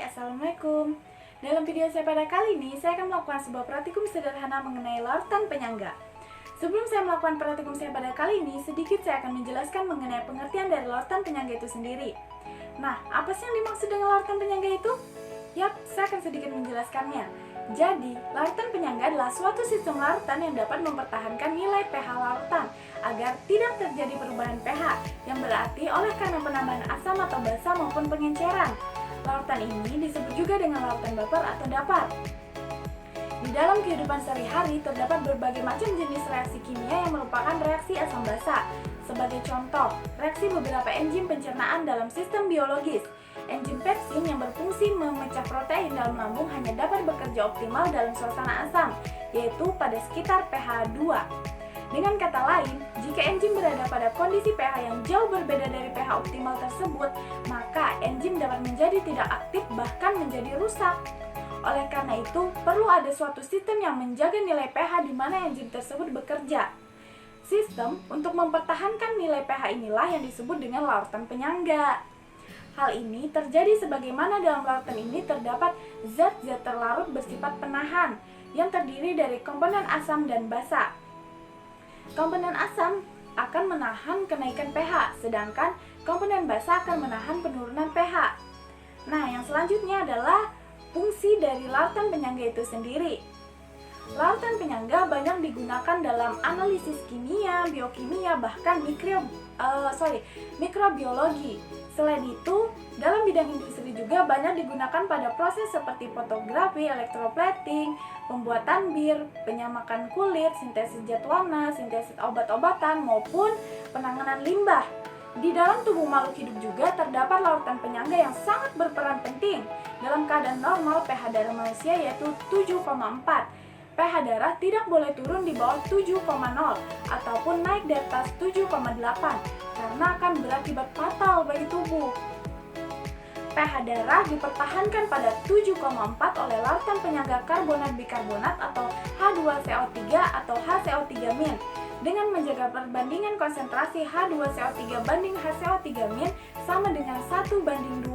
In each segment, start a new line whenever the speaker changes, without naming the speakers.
Assalamualaikum. Dalam video saya pada kali ini, saya akan melakukan sebuah praktikum sederhana mengenai larutan penyangga. Sebelum saya melakukan praktikum saya pada kali ini, sedikit saya akan menjelaskan mengenai pengertian dari larutan penyangga itu sendiri. Nah, apa sih yang dimaksud dengan larutan penyangga itu? Yap, saya akan sedikit menjelaskannya. Jadi, larutan penyangga adalah suatu sistem larutan yang dapat mempertahankan nilai pH larutan agar tidak terjadi perubahan pH, yang berarti oleh karena penambahan asam atau basa maupun pengenceran. Larutan ini disebut juga dengan larutan baper atau dapar. Di dalam kehidupan sehari-hari terdapat berbagai macam jenis reaksi kimia yang merupakan reaksi asam basa. Sebagai contoh, reaksi beberapa enzim pencernaan dalam sistem biologis. Enzim pepsin yang berfungsi memecah protein dalam lambung hanya dapat bekerja optimal dalam suasana asam, yaitu pada sekitar pH 2. Dengan kata lain, jika enzim berada pada kondisi pH yang jauh berbeda dari pH optimal tersebut, maka enzim dapat menjadi tidak aktif bahkan menjadi rusak. Oleh karena itu, perlu ada suatu sistem yang menjaga nilai pH di mana enzim tersebut bekerja. Sistem untuk mempertahankan nilai pH inilah yang disebut dengan larutan penyangga. Hal ini terjadi sebagaimana dalam larutan ini terdapat zat-zat terlarut bersifat penahan yang terdiri dari komponen asam dan basa. Komponen asam akan menahan kenaikan pH, sedangkan komponen basa akan menahan penurunan pH. Nah, yang selanjutnya adalah fungsi dari larutan penyangga itu sendiri. Larutan penyangga banyak digunakan dalam analisis kimia, biokimia, bahkan mikrobiologi. Selain itu, dalam bidang industri juga banyak digunakan pada proses seperti fotografi, elektroplating, pembuatan bir, penyamakan kulit, sintesis zat warna, sintesis obat-obatan, maupun penanganan limbah. Di dalam tubuh makhluk hidup juga terdapat larutan penyangga yang sangat berperan penting. Dalam keadaan normal, pH darah manusia yaitu 7,4. pH darah tidak boleh turun di bawah 7,0 ataupun naik di atas 7,8 karena akan berakibat fatal bagi tubuh. pH darah dipertahankan pada 7,4 oleh larutan penyangga karbonat bikarbonat atau H2CO3 atau HCO3- dengan menjaga perbandingan konsentrasi H2CO3 banding HCO3- sama dengan 1:20.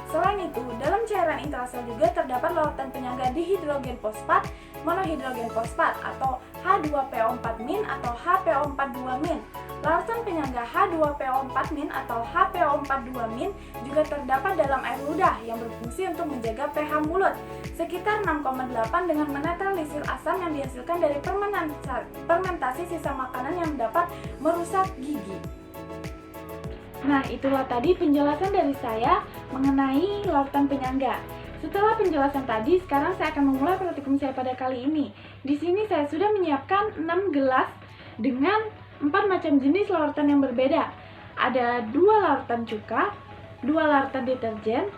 Selain itu, dalam cairan intrasel juga terdapat larutan penyangga dihidrogen fosfat, monohidrogen fosfat atau H2PO4- atau HPO42-. Larutan penyangga H2PO4- atau HPO42- juga terdapat dalam air ludah yang berfungsi untuk menjaga pH mulut sekitar 6,8 dengan menetralisir asam yang dihasilkan dari fermentasi sisa makanan yang dapat merusak gigi. Nah, itulah tadi penjelasan dari saya mengenai larutan penyangga. Setelah penjelasan tadi, sekarang saya akan memulai praktikum saya pada kali ini. Di sini saya sudah menyiapkan 6 gelas dengan 4 macam jenis larutan yang berbeda. Ada 2 larutan cuka, 2 larutan deterjen,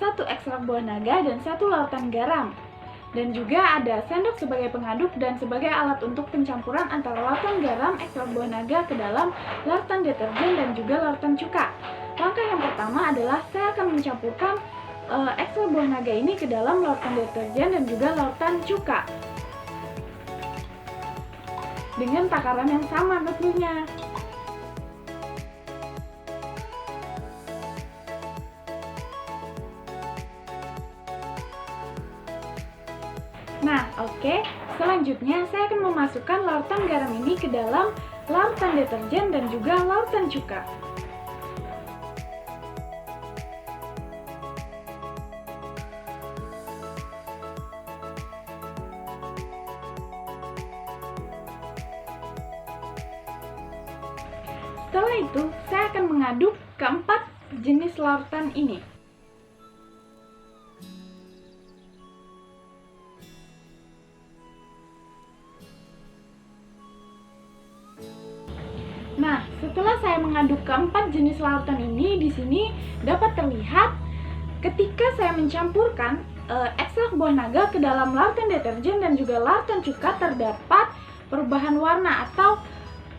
1 ekstrak buah naga, dan 1 larutan garam. Dan juga ada sendok sebagai pengaduk dan sebagai alat untuk pencampuran antara larutan garam, ekstrak buah naga ke dalam larutan deterjen dan juga larutan cuka. Langkah yang pertama adalah saya akan mencampurkan ekstrak buah naga ini ke dalam larutan deterjen dan juga larutan cuka dengan takaran yang sama tentunya. Nah, oke. Selanjutnya saya akan memasukkan larutan garam ini ke dalam larutan deterjen dan juga larutan cuka. Setelah itu, saya akan mengaduk keempat jenis larutan ini. Nah, setelah saya mengaduk keempat jenis larutan ini, di sini dapat terlihat ketika saya mencampurkan ekstrak buah naga ke dalam larutan deterjen dan juga larutan cuka terdapat perubahan warna atau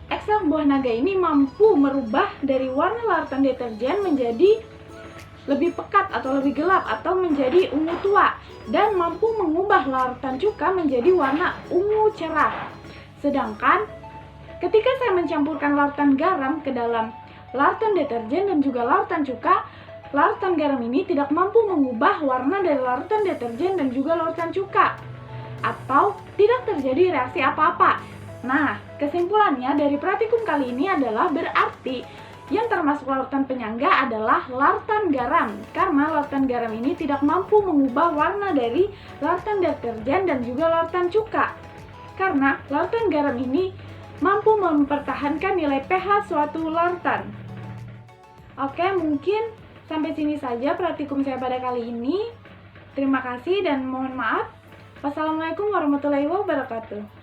ekstrak buah naga ini mampu merubah dari warna larutan deterjen menjadi lebih pekat atau lebih gelap atau menjadi ungu tua dan mampu mengubah larutan cuka menjadi warna ungu cerah. Sedangkan ketika saya mencampurkan larutan garam ke dalam larutan deterjen dan juga larutan cuka, larutan garam ini tidak mampu mengubah warna dari larutan deterjen dan juga larutan cuka, atau tidak terjadi reaksi apa-apa. Nah, kesimpulannya dari praktikum kali ini adalah berarti yang termasuk larutan penyangga adalah larutan garam, karena larutan garam ini tidak mampu mengubah warna dari larutan deterjen dan juga larutan cuka. Karena larutan garam ini mampu mempertahankan nilai pH suatu larutan. Oke, mungkin sampai sini saja praktikum saya pada kali ini. Terima kasih dan mohon maaf. Wassalamualaikum warahmatullahi wabarakatuh.